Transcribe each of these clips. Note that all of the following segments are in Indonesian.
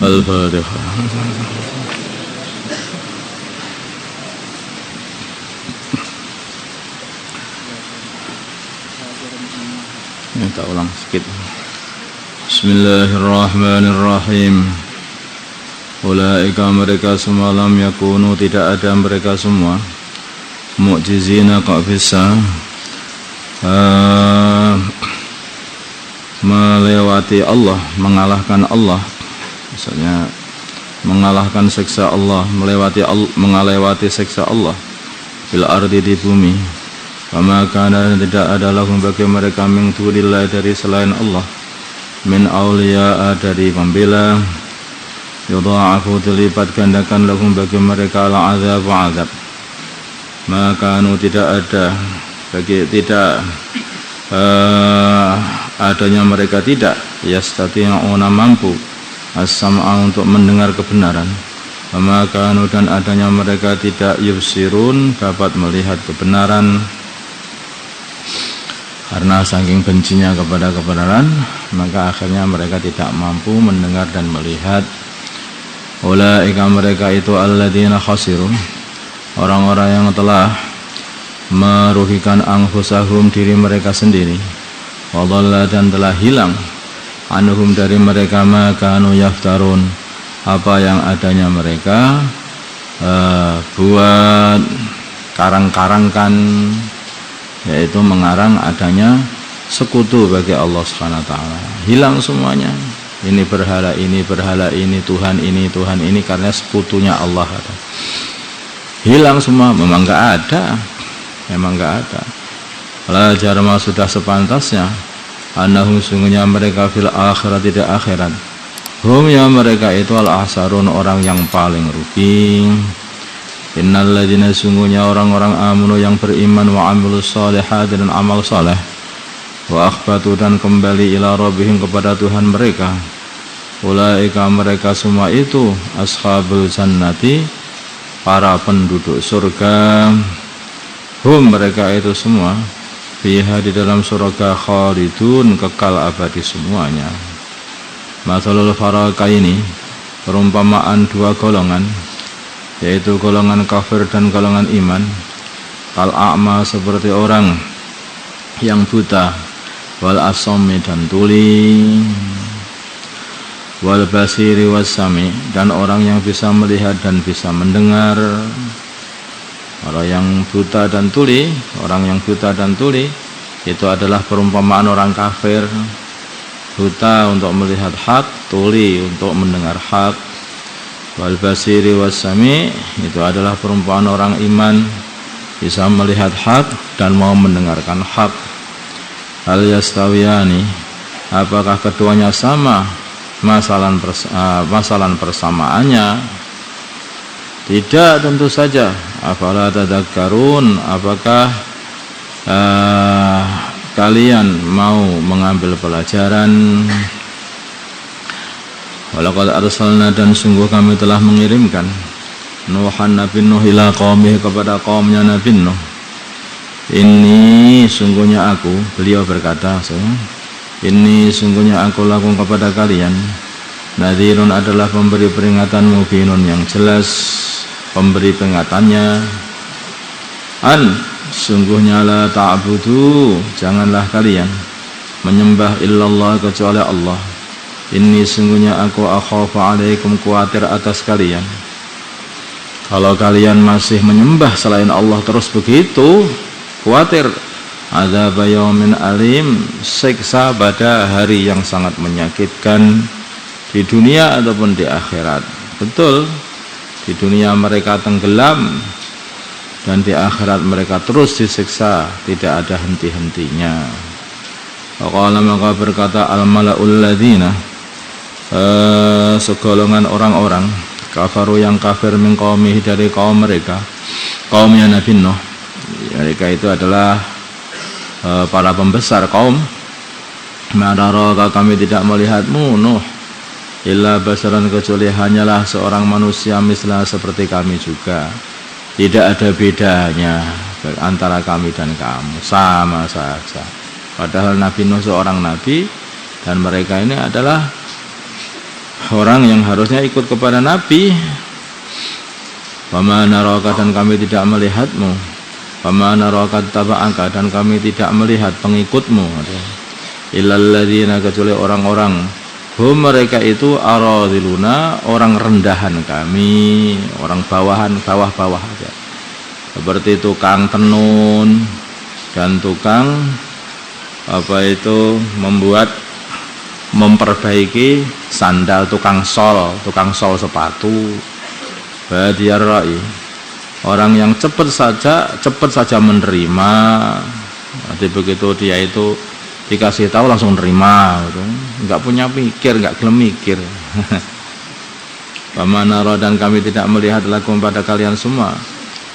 Al-Fatihah. Kita ulang sedikit. Bismillahirrahmanirrahim. Ulaika mereka semua lam yakunu tidak ada mereka semua mu'jizina kok bisa melewati Allah, mengalahkan Allah. Misalnya mengalahkan siksa Allah, melewati siksa Allah fil ardi di bumi. Wa kana tidak ada lahum bagi mereka min dunillah dari selain Allah min auliya dari pembela yudha'afu dilipat gandakan lahum bagi mereka al-azab wa azab. Maka tidak ada bagi tidak adanya mereka tidak yastati'una mampu as-sam'a untuk mendengar kebenaran. Maka dan adanya mereka tidak yubsirun dapat melihat kebenaran karena saking bencinya kepada kebenaran, maka akhirnya mereka tidak mampu mendengar dan melihat. Ulaika mereka itu alladzina khasiru, orang-orang yang telah merugikan anfusahum diri mereka sendiri, wa dhalla dan telah hilang anhum dari mereka ma kanu yaftarun apa yang adanya mereka buat karang-karangkan, yaitu mengarang adanya sekutu bagi Allah Subhanahu wa taala. Hilang semuanya. Ini berhala ini, Tuhan ini karena sekutunya Allah ada. Hilang semua, memang enggak ada. Memang enggak ada. La jarma sudah sepantasnya annahum sungguhnya mereka fil akhirat tidak akhirat. Hum ya mereka itu al-ahsarun orang yang paling rugi. Innal ladzina sungguhnya orang-orang amanu yang beriman wa amilus shalihat dan amal saleh wa akhbatu dan kembali ila rabbihim kepada Tuhan mereka. Ulaika mereka semua itu ashabul jannati para penduduk surga. Hum mereka itu semua fiha di dalam surga khalidun kekal abadi semuanya. Masalul faraqaini perumpamaan dua golongan, yaitu golongan kafir dan golongan iman. Kal a'ma seperti orang yang buta, wal asami dan tuli, wal basiri wasami dan orang yang bisa melihat dan bisa mendengar. Orang yang buta dan tuli, itu adalah perumpamaan orang kafir. Buta untuk melihat hak, tuli untuk mendengar hak. Wal basiri wasami itu adalah perumpamaan orang iman, bisa melihat hak dan mau mendengarkan hak. Hal yastawiyani apakah keduanya sama masalan persamaannya? Tidak, tentu saja. Afala tadakkarun apakah kalian mau mengambil pelajaran? Walaqad arsalna dan sungguh kami telah mengirimkan Nuhan Nabi Nuh ila qaumihi kepada kaumnya Nabi Nuh. Ini sungguhnya aku, beliau berkata, ini sungguhnya aku lakukan kepada kalian nadhirun adalah pemberi peringatan mubinun yang jelas pemberi peringatannya. Sungguhnya la ta'budu janganlah kalian menyembah illallah kecuali Allah. Ini sungguhnya aku akhafu alaikum khawatir atas kalian. Kalau kalian masih menyembah selain Allah terus begitu, khawatir adzab yaumin alim, siksa pada hari yang sangat menyakitkan di dunia ataupun di akhirat. Betul, di dunia mereka tenggelam dan di akhirat mereka terus disiksa, tidak ada henti-hentinya. Waqala maka berkata al-mala'ul ladzina segolongan orang-orang kafaru yang kafir min qaumihi dari kaum mereka, kaumnya Nabi Nuh. Mereka itu adalah para pembesar kaum. Madaraka kami tidak melihatmu Nuh illa basaran kecuali hanyalah seorang manusia mislah seperti kami juga. Tidak ada bedanya antara kami dan kamu, sama saja. Padahal Nabi Nuh seorang nabi dan mereka ini adalah orang yang harusnya ikut kepada Nabi. Wa ma naraka, dan kami tidak melihatmu. Wa ma naraka taba'aka, dan kami tidak melihat pengikutmu. Illal ladzina, kecuali orang-orang hum, mereka itu aradiluna, orang rendahan kami, orang bawahan, bawah-bawah aja. Seperti tukang tenun dan tukang memperbaiki sandal, tukang sol sepatu. Badiyar ra'i, orang yang cepat saja menerima. Nanti begitu dia itu dikasih tahu langsung nerima gitu. Enggak punya pikir, enggak gelem mikir. Pamanara, dan kami tidak melihat lakum pada kalian semua,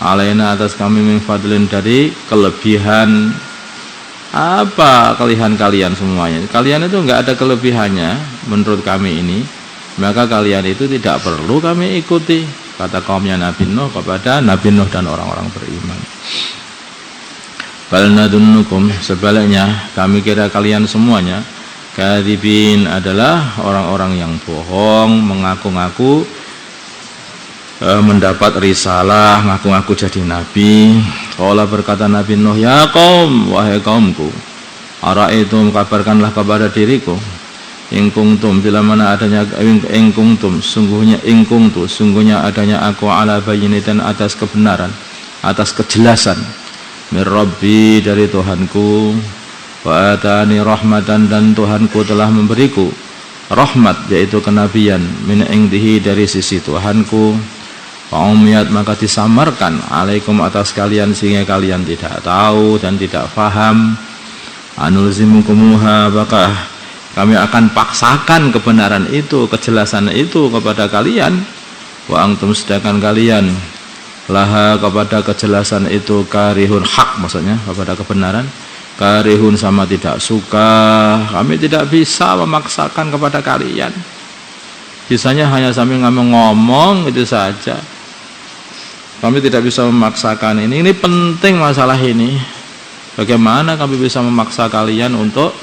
alaina, atas kami, min fadlin, dari kelebihan. Apa kelebihan kalian semuanya? Kalian itu enggak ada kelebihannya menurut kami ini, maka kalian itu tidak perlu kami ikuti, kata kaumnya Nabi Nuh kepada Nabi Nuh dan orang-orang beriman. Bal nadunnukum, sebaliknya kami kira kalian semuanya kadzibin, adalah orang-orang yang bohong, mengaku-ngaku mendapat risalah, ngaku-ngaku jadi nabi. Qala, berkata Nabi Nuh, ya qaum, wahai kaumku, ara'aitum, kabarkanlah kepada diriku, in kuntum, bila mana adanya, in kuntum, sungguhnya adanya aku ala bayyinatin, atas kebenaran, atas kejelasan, min Rabbi, dari Tuhanku, wa atani rahmatan, dan Tuhanku telah memberiku rahmat, yaitu kenabian, min indihi, dari sisi Tuhanku. Fa'umiyat, maka disamarkan, alaikum, atas kalian, sehingga kalian tidak tahu dan tidak faham. Anulzimukumuha, apakah kami akan paksakan kebenaran itu, kejelasan itu kepada kalian. Wa antum, sedangkan kalian laha, kepada kejelasan itu, karihun, hak maksudnya, kepada kebenaran, karihun, sama tidak suka. Kami tidak bisa memaksakan kepada kalian, bisanya hanya sambil ngomong itu saja. Kami tidak bisa memaksakan ini penting masalah ini. Bagaimana kami bisa memaksa kalian untuk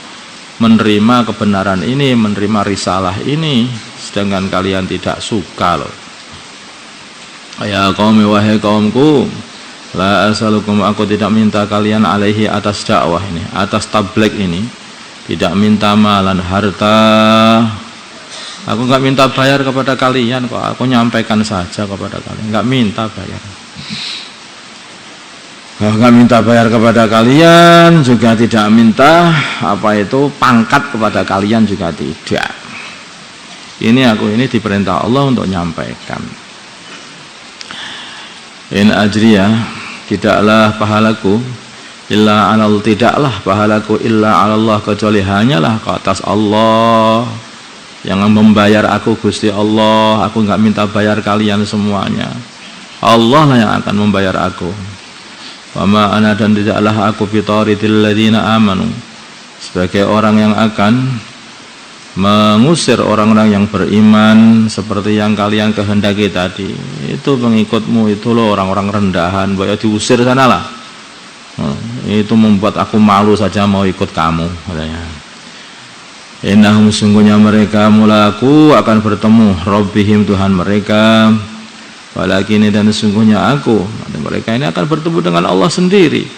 menerima kebenaran ini, menerima risalah ini, sedangkan kalian tidak suka loh. Ya qaumi, wahai kaumku, la asalukum, aku tidak minta kalian alaihi, atas dakwah ini, atas tabligh ini, tidak minta malan, harta. Aku enggak minta bayar kepada kalian kok, aku nyampaikan saja kepada kalian, enggak minta bayar. Enggak minta bayar kepada kalian, juga tidak minta pangkat kepada kalian, juga tidak. Aku ini diperintah Allah untuk nyampaikan. In ajriya, tidaklah pahalaku illa 'alal, tidaklah pahalaku illa 'alallah, kecuali hanyalah ke atas Allah yang membayar aku, Gusti Allah. Aku enggak minta bayar kalian semuanya, Allah lah yang akan membayar aku. Wa ma ana, dan tidaklah aku fitaridil ladzina amanu, sebagai orang yang akan mengusir orang-orang yang beriman, seperti yang kalian kehendaki tadi. Itu pengikutmu itu loh, orang-orang rendahan, boleh diusir sanalah. Itu membuat aku malu saja mau ikut kamu, katanya. Innahum, sungguhnya mereka, mulaku, akan bertemu Rabbihim, Tuhan mereka. Walakin, dan sungguhnya aku, mereka ini akan bertemu dengan Allah sendiri.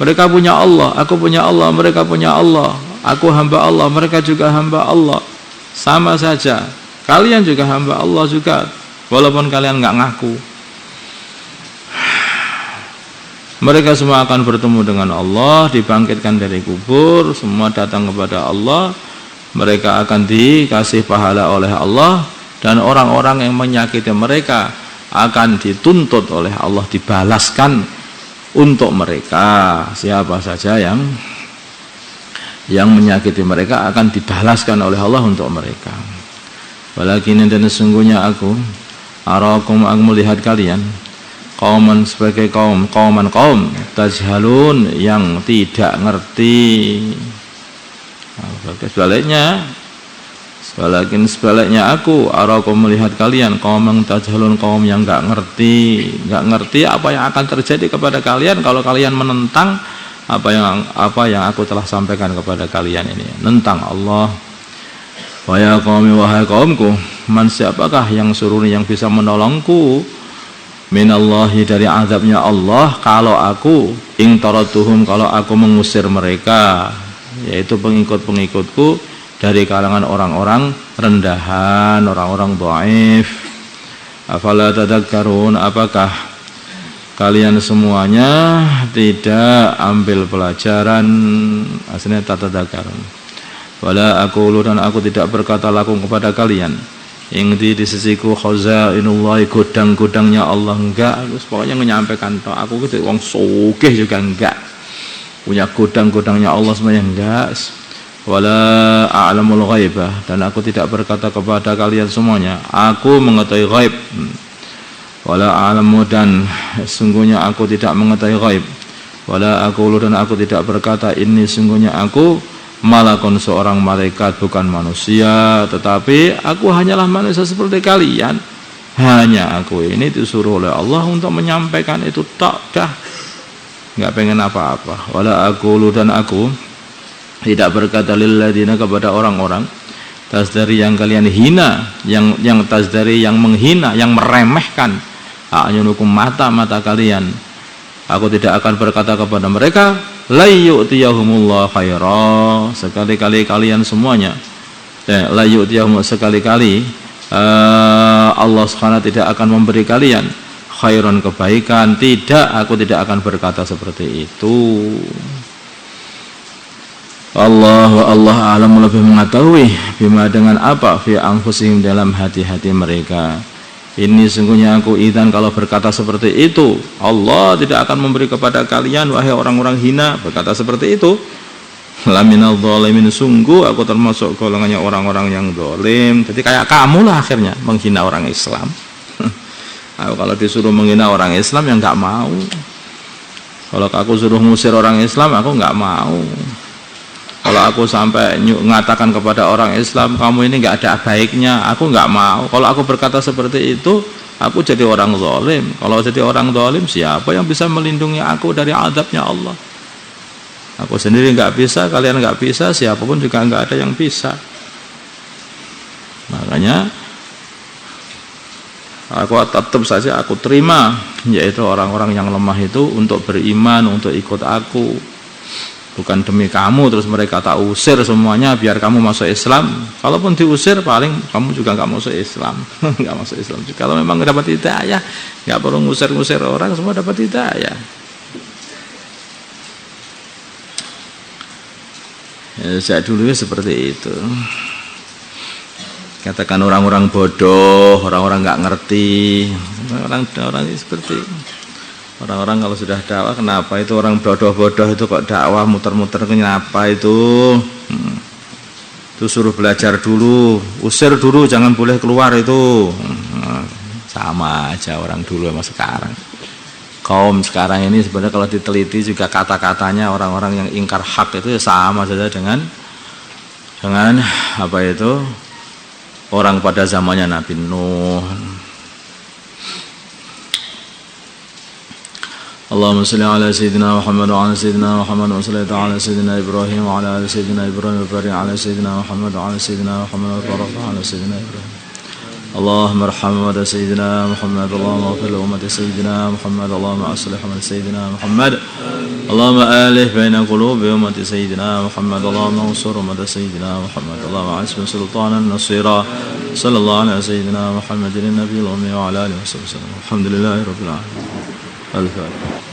Mereka punya Allah, aku punya Allah, mereka punya Allah. Aku hamba Allah, mereka juga hamba Allah. Sama saja, kalian juga hamba Allah juga, walaupun kalian nggak ngaku. Mereka semua akan bertemu dengan Allah, dibangkitkan dari kubur, semua datang kepada Allah. Mereka akan dikasih pahala oleh Allah, dan orang-orang yang menyakiti mereka akan dituntut oleh Allah, dibalaskan untuk mereka. Siapa saja yang menyakiti mereka akan dibalaskan oleh Allah untuk mereka. Walakin, dan sesungguhnya aku, arakum, aku melihat kalian, kauman, sebagai kaum tajhalun, yang tidak ngerti. Sebaliknya aku, arakum, melihat kalian, kaum tajhalun, kaum yang enggak ngerti apa yang akan terjadi kepada kalian kalau kalian menentang apa yang aku telah sampaikan kepada kalian ini, nentang Allah. Wa ya qaumi wahai kaumku, man siapakah yang suruni yang bisa menolongku minallahi dari azabnya Allah kalau aku ingtaratuhum kalau aku mengusir mereka, yaitu pengikut-pengikutku dari kalangan orang-orang rendahan, orang-orang dhaif. Afala tadakkarun, apakah kalian semuanya tidak ambil pelajaran? Aslinya tatadakkarun. Wala aqulu, dan aku tidak berkata lakum kepada kalian, indi di sisiku khazainullahi, gudang-gudangnya Allah, enggak. Pokoknya menyampaikan toh, aku gitu wong sugih juga enggak, punya gudang-gudangnya Allah semuanya enggak. Wala a'lamul ghaibah, dan aku tidak berkata kepada kalian semuanya aku mengetahui ghaib. Wala a'lamu, dan sungguhnya aku tidak mengetahui ghaib. Wala aqulu, dan aku tidak berkata ini sungguhnya aku malakun, seorang malaikat, bukan manusia, tetapi aku hanyalah manusia seperti kalian. Hanya aku ini disuruh oleh Allah untuk menyampaikan itu, tak dah, nggak pengen apa-apa. Wala aqulu, dan aku tidak berkata lilladzina, kepada orang-orang tasdari yang kalian hina, yang tasdari yang menghina, yang meremehkan, a'yunukum, mata-mata kalian. Aku tidak akan berkata kepada mereka la yu'tiyahumullah khaira, sekali-kali kalian semuanya, la yu'tiyahum, sekali-kali Allah SWT tidak akan memberi kalian khairan, kebaikan. Tidak, aku tidak akan berkata seperti itu. Allah alam, lebih mengetahui bima, dengan apa, fi anfusihim, dalam hati-hati mereka. Ini sungguhnya aku idzan, kalau berkata seperti itu, Allah tidak akan memberi kepada kalian, wahai orang-orang hina, berkata seperti itu. Laminal dzalimin, sungguh aku termasuk golongannya orang-orang yang zalim. Jadi kayak kamu lah akhirnya menghina orang Islam. Aku kalau disuruh menghina orang Islam ya nggak mau. Kalau aku suruh ngusir orang Islam aku nggak mau. Kalau aku sampai mengatakan kepada orang Islam kamu ini nggak ada baiknya, aku nggak mau. Kalau aku berkata seperti itu, aku jadi orang zalim. Kalau jadi orang zalim, siapa yang bisa melindungi aku dari azabnya Allah? Aku sendiri nggak bisa, kalian nggak bisa, siapapun juga nggak ada yang bisa. Makanya aku tetap saja aku terima, yaitu orang-orang yang lemah itu untuk beriman, untuk ikut aku. Bukan demi kamu terus mereka tak usir semuanya biar kamu masuk Islam. Kalaupun diusir paling kamu juga nggak masuk Islam. Nggak masuk Islam juga. Kalau memang dapat hidayah, nggak perlu ngusir-ngusir orang, semua dapat hidayah. Sejak dulu ya seperti itu. Katakan orang-orang bodoh, orang-orang nggak ngerti, orang-orang seperti orang-orang kalau sudah dakwah, kenapa itu orang bodoh-bodoh itu kok dakwah muter-muter, kenapa itu? Itu suruh belajar dulu, usir dulu, jangan boleh keluar itu. Sama aja orang dulu sama sekarang. Kaum sekarang ini sebenarnya kalau diteliti juga kata-katanya orang-orang yang ingkar hak itu sama saja dengan apa itu? Orang pada zamannya Nabi Nuh. Allahumma salli ala sayyidina Muhammad wa ala sayyidina Muhammad wa salli ala sayyidina Ibrahim wa ala sayyidina Ibrahim wa barik ala sayyidina Muhammad wa ala sayyidina Muhammad wa barik ala sayyidina Ibrahim. Allahumma arham wa sayyidina Muhammad, Allahumma ighfir li ummati sayyidina Muhammad, Allahumma aslih ummati sayyidina Muhammad, Allahumma alif baina qulubi ummati sayyidina Muhammad, Allahumma ansur ummati sayyidina Muhammad, Allahumma asbir sultanan nasira. Sallallahu ala sayyidina Muhammadin nabiyil ummi wa ala alihi wa sahbihi. Alhamdulillahi rabbil alamin. Al-Fatihah.